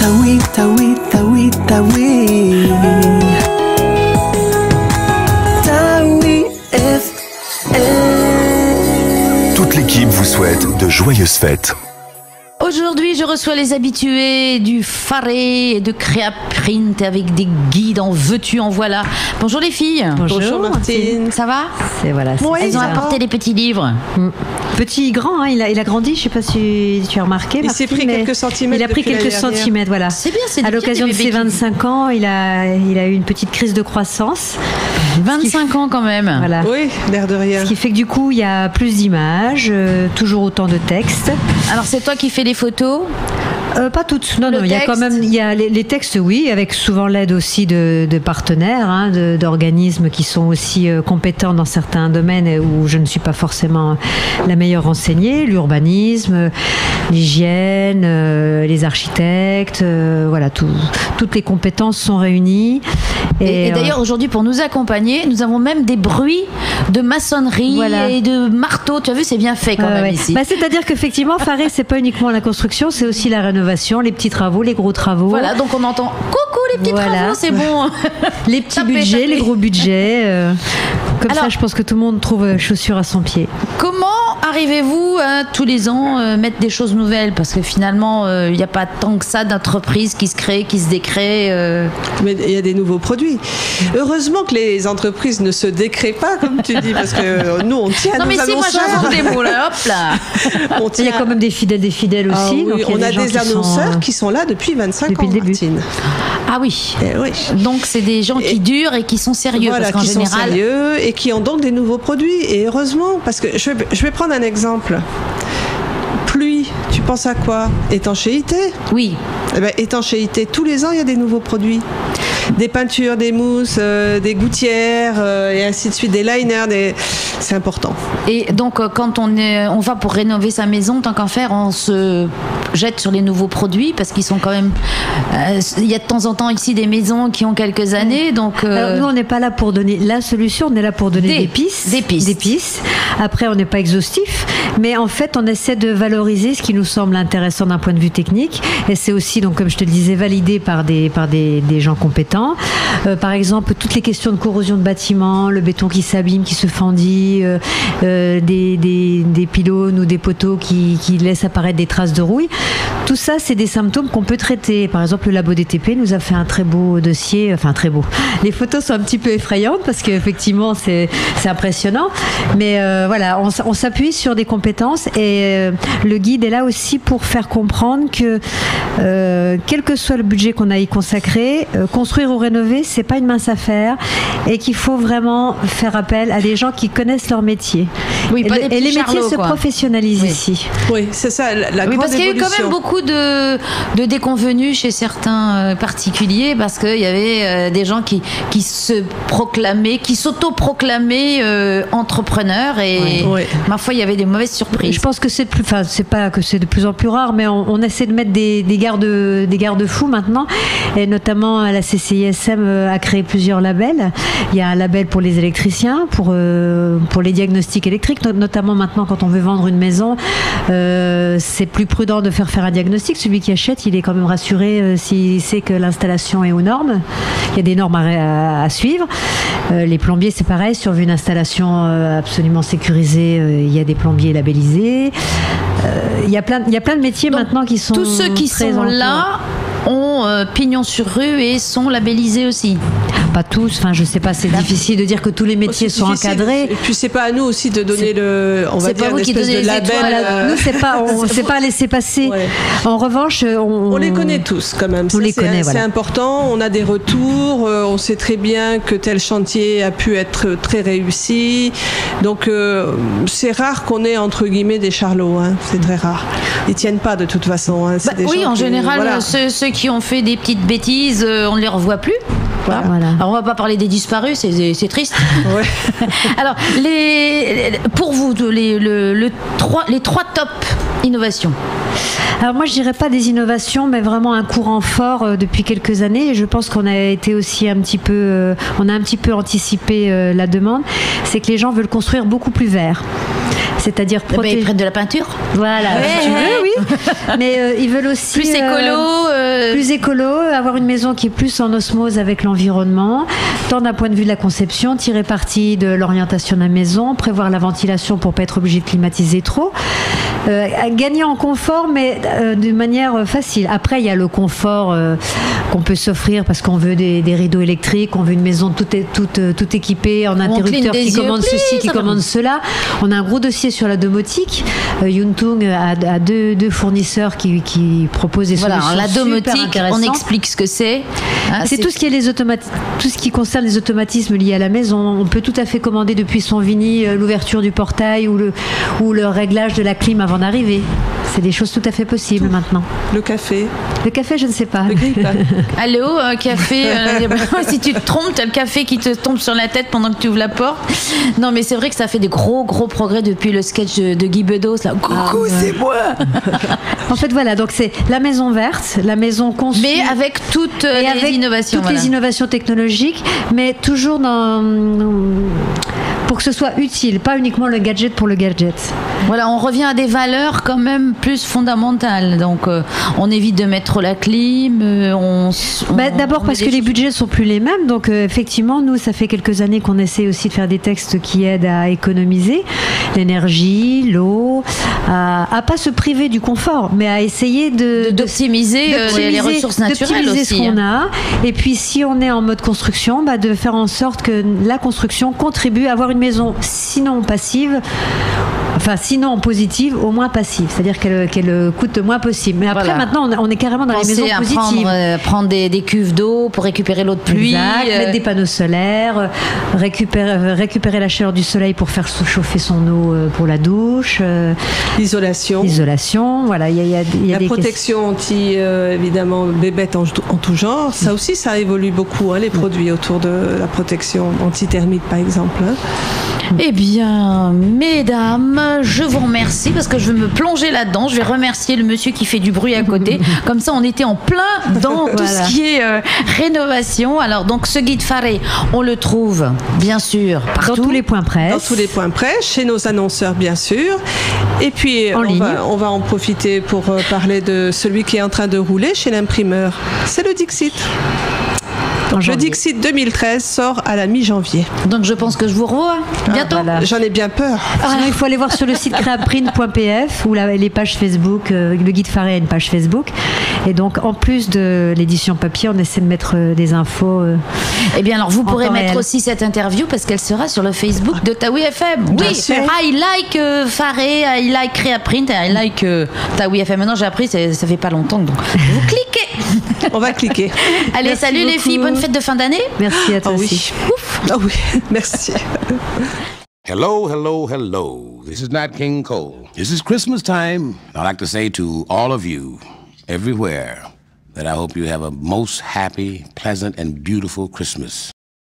taoui, taoui, taoui, taoui. Taoui FM. Toute l'équipe vous souhaite de joyeuses fêtes. Aujourd'hui, je reçois les habitués du Faré et de Créaprint avec des guides en veux-tu, en voilà. Bonjour les filles. Bonjour Martine. Ça va? Voilà. Elles ont apporté des petits livres. Petit, grand, hein, il a grandi, je ne sais pas si tu as remarqué. Il s'est pris quelques centimètres. Il a pris quelques centimètres, voilà. C'est bien, c'est à l'occasion de ses 25 ans, il a eu une petite crise de croissance. 25 ans quand même. Voilà. Oui, l'air de rien. Ce qui fait que du coup, il y a plus d'images, toujours autant de textes. Alors c'est toi qui fais les photos? Pas toutes, non, il y a quand même les textes, oui, avec souvent l'aide aussi de partenaires, hein, d'organismes qui sont aussi compétents dans certains domaines où je ne suis pas forcément la meilleure renseignée, l'urbanisme, l'hygiène, les architectes, voilà, toutes les compétences sont réunies. Et d'ailleurs, aujourd'hui, pour nous accompagner, nous avons même des bruits de maçonnerie et de marteau. Tu as vu, c'est bien fait quand même ici. C'est-à-dire qu'effectivement, Faré, c'est pas uniquement la construction, c'est aussi la rénovation, les petits travaux, les gros travaux. Voilà, donc on entend coucou les petits travaux, c'est bon. Les petits budgets, les gros budgets. Comme ça, je pense que tout le monde trouve chaussures à son pied. Comment arrivez-vous à tous les ans mettre des choses nouvelles? Parce que finalement, il n'y a pas tant que ça d'entreprises qui se créent, qui se décréent. Mais il y a des nouveaux produits. Heureusement que les entreprises ne se décréent pas, comme tu dis, parce que nous, on tient à nos annonceurs. Non, mais si, moi, j'invente des mots, là, hop là. Il y a quand même des fidèles aussi. Oui, donc on a des annonceurs qui sont là depuis 25 depuis ans, le début. Martine. Ah oui. Oui. Donc, c'est des gens qui durent et qui sont sérieux. Voilà, parce qu'en général... sont sérieux et qui ont donc des nouveaux produits. Et heureusement, parce que je vais prendre un exemple. Pluie, tu penses à quoi? Étanchéité? Oui. Eh bien, étanchéité, tous les ans, il y a des nouveaux produits. Des peintures, des mousses, des gouttières, et ainsi de suite, des liners, c'est important. Et donc, quand on va pour rénover sa maison, tant qu'en faire, on se jette sur les nouveaux produits, parce qu'ils sont quand même... il y a de temps en temps ici des maisons qui ont quelques années, donc... Alors, nous, on n'est pas là pour donner la solution, on est là pour donner des pistes. Des pistes. Après, on n'est pas exhaustif, mais en fait, on essaie de valoriser ce qui nous semble intéressant d'un point de vue technique, et c'est aussi, donc, comme je te le disais, validé par des gens compétents. Par exemple, toutes les questions de corrosion de bâtiments, le béton qui s'abîme, qui se fendit, des pylônes ou des poteaux qui laissent apparaître des traces de rouille. Tout ça, c'est des symptômes qu'on peut traiter. Par exemple, le labo DTP nous a fait un très beau dossier, enfin très beau. Les photos sont un petit peu effrayantes parce qu'effectivement, c'est impressionnant. Mais voilà, on s'appuie sur des compétences et le guide est là aussi pour faire comprendre que quel que soit le budget qu'on a y consacré, construire ou rénover, c'est pas une mince affaire et qu'il faut vraiment faire appel à des gens qui connaissent leur métier. Oui, pas des petits et les métiers charlots, se professionnalisent ici. Oui, c'est ça la grande évolution. Parce qu'il y a eu quand même beaucoup de déconvenus chez certains particuliers parce qu'il y avait des gens qui se proclamaient, qui s'auto-proclamaient entrepreneurs et ma foi, il y avait des mauvaises surprises. Je pense que c'est pas que c'est de plus en plus rare, mais on essaie de mettre des garde-fous maintenant, et notamment la CCISM a créé plusieurs labels. Il y a un label pour les électriciens, pour les diagnostics électriques, notamment maintenant quand on veut vendre une maison, c'est plus prudent de faire un diagnostic. Celui qui achète, il est quand même rassuré s'il sait que l'installation est aux normes. Il y a des normes à suivre. Les plombiers, c'est pareil, sur une installation absolument sécurisée, il y a des plombiers labellisés. Il y a plein de métiers donc, maintenant qui sont tous ceux qui sont là ont pignon sur rue et sont labellisés aussi. Pas tous, enfin je sais pas, c'est difficile de dire que tous les métiers sont encadrés. Et puis c'est pas à nous aussi de donner on va dire une espèce de label. Nous c'est pas laisser passer. Ouais. En revanche, on les connaît tous quand même. On les connaît, c'est important. On a des retours. On sait très bien que tel chantier a pu être très réussi. Donc c'est rare qu'on ait entre guillemets des charlots. Hein. C'est très rare. Ils tiennent pas de toute façon. Hein. Oui, en général, voilà. Ceux qui ont fait des petites bêtises, on ne les revoit plus. Voilà. Alors on va pas parler des disparus, c'est triste. Ouais. Alors pour vous les trois top innovations. Alors moi je dirais pas des innovations, mais vraiment un courant fort depuis quelques années. Et je pense qu'on a été aussi on a un petit peu anticipé la demande. C'est que les gens veulent construire beaucoup plus vert. c'est-à-dire Ils prennent de la peinture. Voilà, si tu veux, oui. Mais ils veulent aussi plus écolo, avoir une maison qui est plus en osmose avec l'environnement, tant d'un point de vue de la conception, tirer parti de l'orientation de la maison, prévoir la ventilation pour pas être obligé de climatiser trop, gagner en confort, mais de manière facile. Après, il y a le confort qu'on peut s'offrir parce qu'on veut des rideaux électriques, on veut une maison toute équipée en interrupteur qui commande ceci, qui commande cela. On a un gros dossier sur la domotique. Yuntung a deux fournisseurs qui proposent des solutions la domotique, super intéressantes. on explique ce que c'est. C'est tout ce qui est tout ce qui concerne les automatismes liés à la maison. On peut tout à fait commander depuis son Vini l'ouverture du portail ou le réglage de la clim avant d'arriver. C'est des choses tout à fait possibles maintenant. Le café. Le café, je ne sais pas. Le grille-pain. Allô, café. Si tu te trompes, t'as le café qui te tombe sur la tête pendant que tu ouvres la porte. Non, mais c'est vrai que ça fait des gros progrès depuis le sketch de Guy Bedos. Là. Coucou, c'est moi. En fait, voilà. Donc c'est la maison verte, la maison conçue. Mais avec toutes les innovations. Toutes les innovations technologiques, mais toujours pour que ce soit utile, pas uniquement le gadget pour le gadget. Voilà, on revient à des valeurs quand même plus fondamentales. Donc, on évite de mettre la clim. D'abord parce que les budgets sont plus les mêmes. Donc, effectivement, nous, ça fait quelques années qu'on essaie aussi de faire des textes qui aident à économiser l'énergie, l'eau, à pas se priver du confort, mais à essayer d'optimiser les ressources naturelles aussi. Ce qu'on a. Et puis, si on est en mode construction, de faire en sorte que la construction contribue à avoir une maison, sinon passive. Enfin, sinon positive, au moins passive. C'est-à-dire qu'elle coûte le moins possible. Mais après, maintenant, on est carrément dans les maisons positives. Prendre des cuves d'eau pour récupérer l'eau de pluie. Exact, mettre des panneaux solaires, récupérer la chaleur du soleil pour faire chauffer son eau pour la douche. L'isolation, voilà. Il y a la protection anti, évidemment, bébête en tout genre. Ça aussi, ça évolue beaucoup, les produits autour de la protection anti-thermique, par exemple. Eh bien, mesdames, je vous remercie parce que je vais me plonger là-dedans. Je vais remercier le monsieur qui fait du bruit à côté. Comme ça, on était en plein dans tout ce qui est rénovation. Alors, donc, ce guide Faré, on le trouve, bien sûr, partout. Dans tous les points presse. Dans tous les points presse, chez nos annonceurs, bien sûr. Et puis, on va en profiter pour parler de celui qui est en train de rouler chez l'imprimeur. C'est le Dixit. Le Dixit 2013 sort à la mi-janvier. Donc je pense que je vous revois bientôt. Voilà. J'en ai bien peur. Sinon, il faut aller voir sur le site créaprint.pf ou les pages Facebook. Le guide Faré a une page Facebook. Et donc, en plus de l'édition papier, on essaie de mettre des infos. Eh bien, alors vous pourrez mettre aussi cette interview parce qu'elle sera sur le Facebook de Taoui FM. Oui, I like Faré, I like Créaprint, I like Taoui FM. Maintenant, j'ai appris, ça fait pas longtemps. Donc, vous cliquez. On va cliquer. Allez, merci salut beaucoup. Les filles, bonne fête de fin d'année. Merci à toi aussi. Ouf. Ah oui, merci. Hello, hello, hello. This is Nat King Cole. This is Christmas time. I'd like to say to all of you, everywhere, that I hope you have a most happy, pleasant, and beautiful Christmas.